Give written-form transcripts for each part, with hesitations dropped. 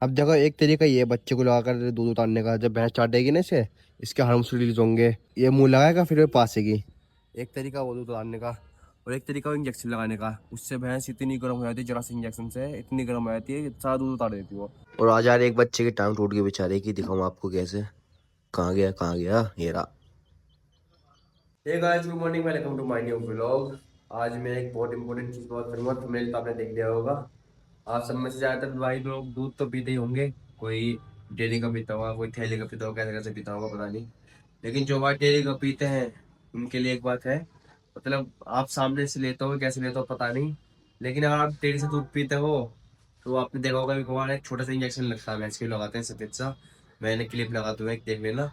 अब देखो एक तरीका ये है बच्चे को लगाकर दूध उतारने का। जब भैंस चाटेगी ना इसे, इसके हार्मोन्स रिलीज होंगे, ये मुंह लगाएगा फिर पासेगी। एक तरीका वो दूध उतारने का। और एक तरीका इंजेक्शन लगाने का। उससे भैंस इतनी गर्म हो जाती है, जरा से इंजेक्शन से इतनी गर्म हो जाती है कि सारा दूध उतार देती है वो। और आज यार एक बच्चे की टांग टूट गई बेचारे की, दिखाऊं आपको कैसे। कहाँ गया कहाँ गया, ये रहा। Hey guys, good morning, welcome to my new vlog. आज मैं एक बहुत इंपॉर्टेंट चीज बात करूंगा, थंबनेल तो आपने देख लिया होगा। आप सब में से ज्यादातर भाई लोग दूध तो पीते ही होंगे। कोई डेली का पीता होगा, कोई थैली का पीता होगा, कैसे कैसे पीता होगा पता नहीं। लेकिन जो भाई डेली का पीते हैं उनके लिए एक बात है। मतलब आप सामने से लेते हो कैसे लेते हो पता नहीं, लेकिन अगर आप डेली से दूध पीते हो तो आपने देखा होगा कि वहाँ एक छोटा सा इंजेक्शन लगता है, भैंस के लगाते हैं सफेद सा। मैंने क्लिप लगा दूंगा, एक देख लेना।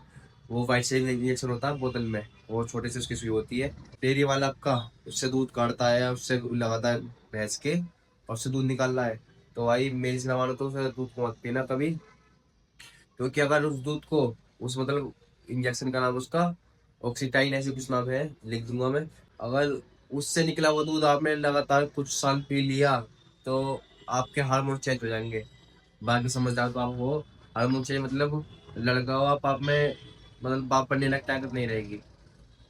वो वाइट से इंजेक्शन होता है बोतल में, वो छोटे से उसकी सुई होती है। डेयरी वाला आपका उससे दूध काटता है, उससे लगाता है भैंस के, और उससे दूध निकाल रहा है। तो भाई मेरी से मानो तो उसका दूध को मत पीना कभी। क्योंकि अगर उस दूध को, उस मतलब इंजेक्शन का नाम उसका ऑक्सीटाइन ऐसे कुछ नाम है, लिख दूंगा मैं। अगर उससे निकला हुआ दूध आपने लगातार कुछ साल पी लिया तो आपके हार्मोन चेंज हो जाएंगे। बाकी समझदार तो आप हो। हार्मोन चेंज मतलब लड़का हो आप में, मतलब बाप बनने लायक ताकत नहीं रहेगी।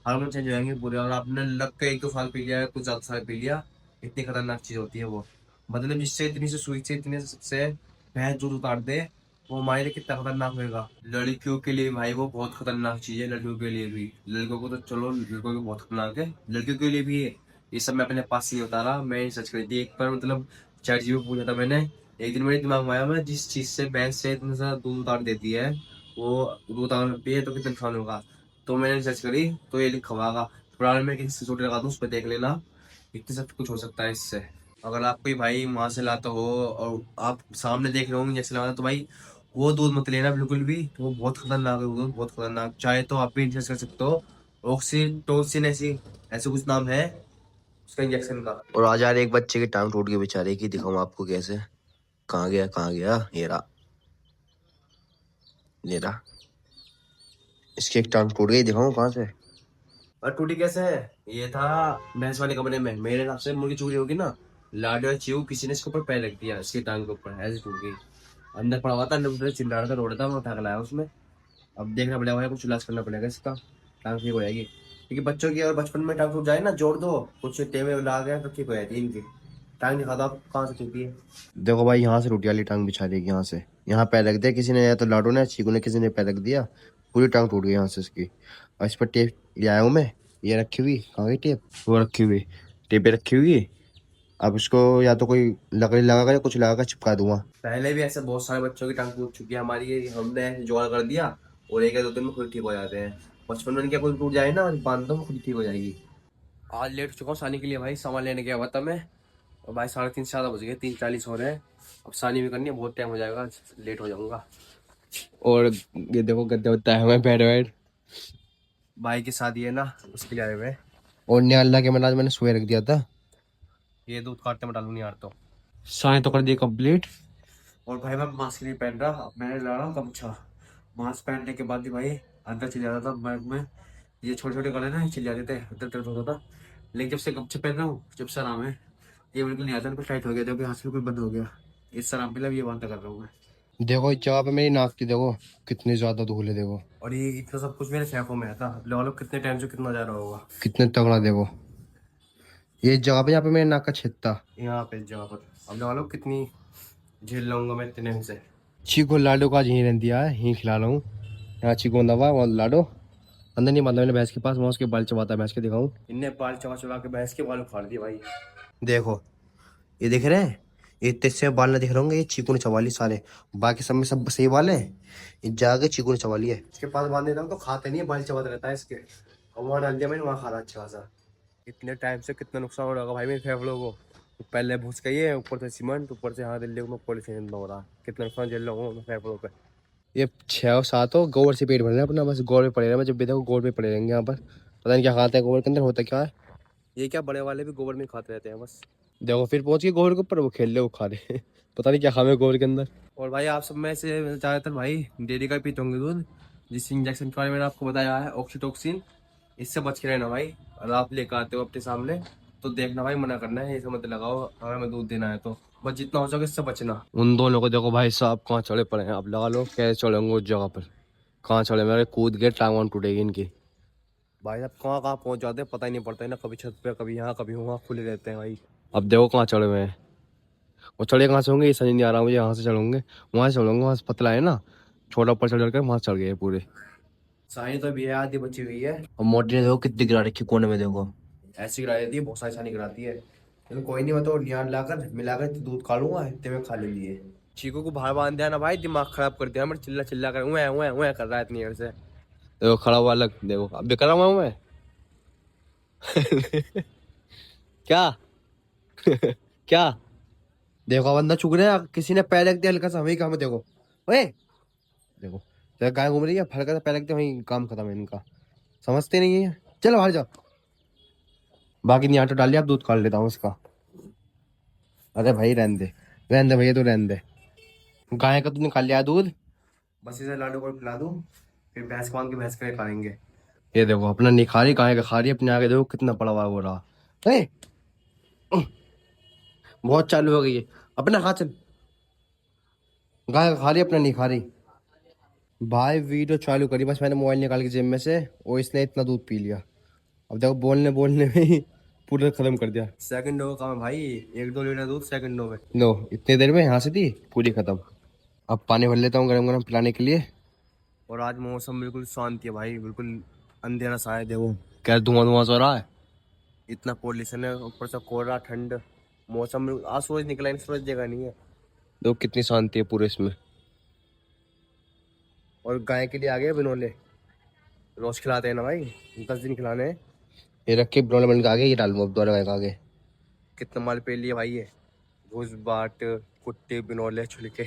हार्मोन चेंज हो जाएंगे पूरे। और आपने लग के एक दो साल पी लिया, कुछ ज्यादा साल पी लिया, इतनी खतरनाक चीज होती है वो। मतलब जिससे इतनी से सुई से इतने से भैंस दूध उतार दे, वो हमारे लिए कितना खतरनाक होगा। लड़कियों के लिए भाई वो बहुत खतरनाक चीज है, लड़कियों के लिए भी। लड़कों को तो चलो, लड़कों को बहुत खतरनाक है, लड़कियों के लिए भी है। ये सब मैं अपने पास से नहीं उतारा, मैं सर्च करी थी एक बार, मतलब चैट जी पे पूछा था मैंने। एक दिन मेरे दिमाग में आया, मैं जिस चीज से भैंस से इतना सा दूध उतार देती है, वो दूध उतार पिए तो कितना नुकसान होगा। तो मैंने रिसर्च करी तो ये लिखा हुआ था। पुराने में किसी छोटे लगा दूँ, उस पर देख लेना, इतने सब कुछ हो सकता है इससे। अगर आप कोई भाई वहां से लाता हो और आप सामने देख रहे हो जैसे लगा, तो भाई वो दूध मत लेना बिल्कुल भी। वो बहुत खतरनाक है, वो दूध बहुत खतरनाक। चाहे तो आप भी रिसर्च कर सकते हो, ऑक्सीटोसिन ऐसी ऐसे कुछ नाम है उसका इंजेक्शन का। और आज यार एक बच्चे की टांग टूट गई बेचारे की, दिखाऊं आपको कैसे। कहाँ गया कहाँ गया, ये रहा, ये रहा। इसकी एक टांग टूट गई, दिखाऊं कहाँ से। और टूटी कैसे है, ये था भैंस वाले कमरे में। मेरे हिसाब से मुर्गी चूरी होगी ना, लाडो या चीऊ, किसी ने इसके ऊपर पैर रख दिया, इसकी टांग के ऊपर, ऐसे टूट गई। अंदर पड़ा हुआ था, अंदर उधर चिल्ला रहा था, रो रहा था, मैं उठा के लाया उसमें। अब देखना पड़ेगा, कुछ इलाज करना पड़ेगा इसका, टांग ठीक हो जाएगी। क्योंकि बच्चों की और बचपन में टांग टूट जाए ना, जोड़ दो कुछ टेवे ला गया तो ठीक हो जाती है इनकी। टांग दिखा दो आप कहाँ से टूटी है। देखो भाई, यहाँ से टूटी वाली टांग बिछा देगी, यहाँ से। यहाँ पैर रख दिया किसी ने, या तो लाडो ने, चीकू ने, किसी ने पैर रख दिया, पूरी टांग टूट गई यहाँ से इसकी। और इस पर टेप ले आया हूँ मैं, ये रखी हुई, कहाँ गई टेप, वो रखी हुई, टेपे रखी हुई है। अब इसको या तो कोई लकड़ी लगाकर या कुछ लगाकर चिपका दूंगा। पहले भी ऐसे बहुत सारे बच्चों की टांग टूट चुकी है हमारी, ये हमने ऐसे जुगाड़ कर दिया और एक या दो दिन में खुद ठीक हो जाते हैं। बचपन में इनके कोई टूट जाए ना, बांध दो खुद ठीक हो जाएगी। आज लेट हो चुका हूँ सानी के लिए भाई, सामान लेने गया हुआ था मैं। और भाई 3:30 4 बज गए, 3:40 हो रहे हैं। अब सानी भी करनी है, बहुत टाइम हो जाएगा, लेट हो जाऊंगा। और ये देखो गद्दे होता है, मैं बेड वेड भाई की शादी है ना, उसके लिए आए हुए हैं। और न्याला के मैंने आज मैंने सुबह रख दिया था, ये दूध काटते में डालू नहीं यार। तो साइन तो कर दिए कंप्लीट। और भाई मैं मास्क नहीं पहन रहा, अब मैंने ला रहा हूँ गमछा। मास्क पहनने के बाद भी भाई अंदर चले जाता था बैग में, ये छोटे छोटे गले ना ये चले जाते थे, अंदर दर्द होता था। लेकिन जब से गमछे पहन रहा हूँ, जब से आराम है, ये बिल्कुल नहीं आता, बिल्कुल टाइट हो गया, जब हाथ बिल्कुल बंद हो गया। इस आराम पे ये बंद कर रहा हूँ मैं। देखो इस जगह पे मेरी नाक की देखो कितनी ज्यादा धूल है, देखो। और ये इतना सब कुछ मेरे फेफड़ों में आता, लगा लो कितने टाइम से कितना जा रहा होगा, कितने तगड़ा देखो। ये जगह पे, यहाँ पे मेरे नाक का छेद था, यहाँ पे इस जगह पर। अब लगा लो कितनी झेल लाऊंगा मैं इतने दिन से। चीको लाडो का आज यहीं रह दिया है, यहीं खिला रहा हूँ। यहाँ चीको दवा, वहाँ लाडो। अंदर नहीं बांधा मैंने भैंस के पास, वहाँ उसके बाल चबाता है भैंस के, दिखाऊं। इनने बाल चबा चबा के भैंस के बाल उखाड़ दिए भाई। देखो, ये दिख रहे हैं, ये तेज बाल ना दिख रहे होंगे, ये चीकू ने चबा ली सारे। बाकी सब में सब सही बाल है, ये जाके चीकू ने चबा लिया है। इसके पास बांध देता हूँ तो खाते नहीं है, बाल चबाता रहता है इसके। और वहाँ डाल दिया मैंने, वहाँ खा रहा अच्छा खासा। इतने टाइम से कितना नुकसान हो रहा होगा भाई मेरे फेफड़ों को। तो पहले भूस गई है, ऊपर से सीमेंट, ऊपर से यहाँ दिल्ली में पॉलिथीन हो रहा, कितना नुकसान झेल रहा हूँ मैं फेफड़ों पे। ये 6 और 7 हो, गोबर से पेट भर रहे हैं अपना, बस गोबर में पड़े रहे, मैं जब भी देखो गोबर में पड़े रहेंगे यहाँ पर। पता नहीं क्या खाते हैं गोबर के अंदर, होता क्या है। ये क्या बड़े वाले भी गोबर में खाते रहते हैं बस। देखो फिर पहुंच गए गोबर के ऊपर, वो खेल रहे, वो खा रहे पता नहीं क्या खावे गोबर के अंदर। और भाई आप सब में से ज़्यादातर भाई डेयरी का पीते होंगे दूध, जिस इंजेक्शन के बारे में मैंने आपको बताया है, ऑक्सीटोक्सिन। इससे बच के रहना भाई। अगर आप लेकर आते हो अपने सामने तो देखना भाई, मना करना है, ये समझ लगाओ अगर हमें दूध देना है तो। बस जितना हो सके इससे बचना। उन दोनों को देखो भाई साहब कहाँ चढ़े पड़े हैं, अब लगा लो कैसे चढ़ेंगे उस जगह पर। कहाँ चढ़े, मेरे कूद गए, टांग वांग टूटेगी इनकी। भाई साहब कहाँ कहाँ पहुँच जाते हैं पता ही नहीं पड़ता है ना, कभी छत पे कभी यहाँ कभी वहाँ खुले रहते हैं भाई। अब देखो कहाँ चढ़े हुए हैं, और चढ़े कहाँ से होंगे ये समझ नहीं आ रहा मुझे। यहाँ से चढ़ोगे, वहाँ से चढ़ोगे, वहाँ से पतला है ना, छोटा ऊपर चढ़ कर वहाँ चढ़ गए पूरे। सानी तो भी है, आधी बची हुई है। और मोटी ने देखो कितनी गिरा रखी कोने में, देखो ऐसी गिरा देती है, बहुत सारी सानी गिराती है। लेकिन कोई नहीं, मैं तो नियान लाकर मिलाकर दूध काढ़ूंगा, इतने में खा लेंगे। चीकू को बाहर बांध दिया ना भाई, दिमाग खराब कर दिया। मैं चिल्ला चिल्ला कर उए कर रहा है इतनी देर से। देखो खड़ा हुआ अलग, देखो अब भी करा हुआ हूँ मैं। क्या? क्या? देखो बंदा चुक रहा है, किसी ने पैर रख दिया हल्का सा, वही काम है। देखो ओए, देखो जब गाय घूम रही है, हल्का सा पैर रख दिया, वही काम खत्म है इनका। समझते नहीं है, चलो बाहर जाओ। बाकी नहीं, आटा डाल लिया, अब दूध काट लेता हूँ उसका। अरे भाई रहने दे, रहने दे भैया, तो रहने दे। गाय का तूने खा लिया दूध, बस इसे लाडू को पिला दूं, फिर भैंस को बांध के भैंस के लिए खाएंगे। ये देखो अपना नहीं खा रही, गाय का खा रही है अपने आगे, देखो कितना पड़ा हुआ हो रहा है। बहुत चालू हो गई है, अपना खा चल। गाय का खा रही, अपना नहीं खा रही। भाई वीडियो चालू करी, बस मैंने मोबाइल निकाल के जेब में से, और इसने इतना दूध पी लिया। अब देखो बोलने बोलने में ही पूरा खत्म कर दिया। सेकंडों का काम है भाई, 1-2 लीटर दूध सेकंडों में। लो इतनी देर में यहाँ से थी पूरी खत्म। अब पानी भर लेता हूँ गरम गरम पिलाने के लिए। और आज मौसम बिल्कुल शांति है भाई, बिल्कुल अंधेरा सा है। देखो क्या धुआं धुआं सा हो रहा है, इतना पॉल्यूशन है, ऊपर से कोहरा, ठंड मौसम। आज सूरज निकला नहीं, सूरज जगह नहीं है। देखो कितनी शांति है पूरे इसमें। और गाय के लिए आ गए बिनोले, रोज खिलाते हैं ना भाई, 10 दिन खिलाने हैं। ये रख के बिनोले बन के आ गए, ये डालूंगा अब दोबारा गाय के आगे। कितना माल पे लिया भाई ये, भूस बाट कुट्टे बिनोले छिलके।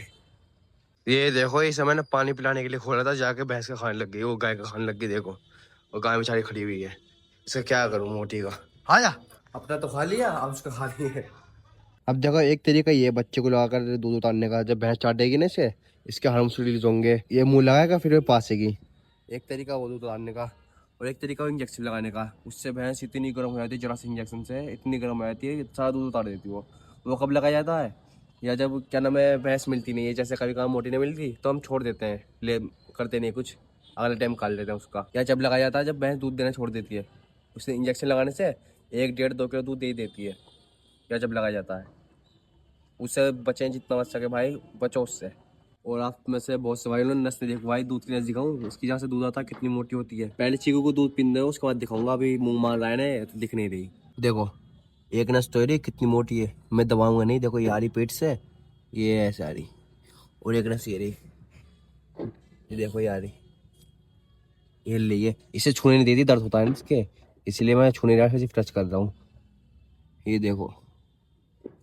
ये देखो इसे मैंने पानी पिलाने के लिए खोला था, जाके भैंस का खाने लग गई, वो गाय का खाने लग गई। देखो और गाय बेचारी खड़ी हुई है, इसका क्या करूं मोटी का। हाँ जा, अपना तो खा लिया, अब उसका खा लिया है। अब देखो एक तरीका ये बच्चे को लगाकर दूध उतारने का, जब भैंस चाटेगी ना इसे, इसके हार्मोन्स रिलीज होंगे, ये मुंह लगाएगा फिर पासेगी। एक तरीका वो दूध उतारने का, और एक तरीका इंजेक्शन लगाने का। उससे भैंस इतनी गर्म हो जाती है, जरा से इंजेक्शन से इतनी गर्म हो जाती है कि सारा दूध उतार देती है। वो कब लगाया जाता है, या जब क्या नाम है भैंस मिलती नहीं है, जैसे कभी कभी मोटी नहीं मिलती तो हम छोड़ देते हैं, ले करते नहीं कुछ, अगले टाइम काट लेते हैं उसका। या जब लगाया जाता है जब भैंस दूध देना छोड़ देती है, उससे इंजेक्शन लगाने से 1-1.5-2 किलो दूध दे ही देती है। या जब लगाया जाता है, उससे बचें जितना बच सके भाई, बचो उससे। और आप में से बहुत से भाई ने नस्ल देखो भाई, दूध की नस दिखाऊं उसकी, जहाँ से दूध आता है कितनी मोटी होती है। पहले चीकू को दूध पीने दो, उसके बाद दिखाऊंगा। अभी मुंह मार रहा है ना तो दिख नहीं रही। देखो एक नस तो है कितनी मोटी है, मैं दबाऊंगा नहीं। देखो ये आ रही पेट से, ये ऐसे आ रही, और एक नस ये रही, ये देखो ये आ रही, ये लिए इसे छूने नहीं देती, दर्द होता है इसके, इसलिए मैं छूने रहा, सिर्फ टच कर रहा हूँ। ये देखो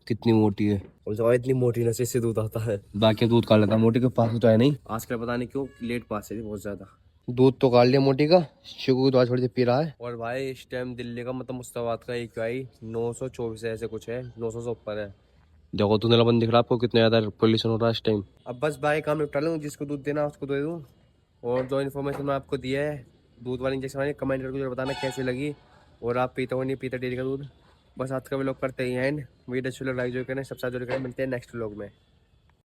कितनी मोटी है, और जब इतनी मोटी नस से दूध आता है। बाकी दूध काट लेता, मोटी के पास तो है नहीं आजकल, पता नहीं क्यों लेट पास है बहुत ज्यादा। दूध तो काट लिया मोटी का, शिकू तो थोड़ी सी पी रहा है। और भाई इस टाइम दिल्ली का मतलब मुश्ताबाद का AQI 924 है, ऐसे कुछ है, 900 से ऊपर है। देखो तूने लबन दिख रहा आपको कितना ज्यादा पोल्यूशन हो रहा है इस टाइम। अब बस भाई काम निपटा लूँ, जिसको दूध देना उसको दे दूँ। और जो इन्फॉर्मेशन मैं आपको दिया है दूध वाली इंजेक्शन वाली, कमेंट करके जरूर बताना कैसी लगी, और आप पीते हो नहीं पीते डेयरी का दूध। बस आज का व्लॉग करते ही हैं, वीडियो अच्छी लग, लाइक जो करें, सब्सक्राइब जरूर करें। मिलते हैं नेक्स्ट व्लॉग में।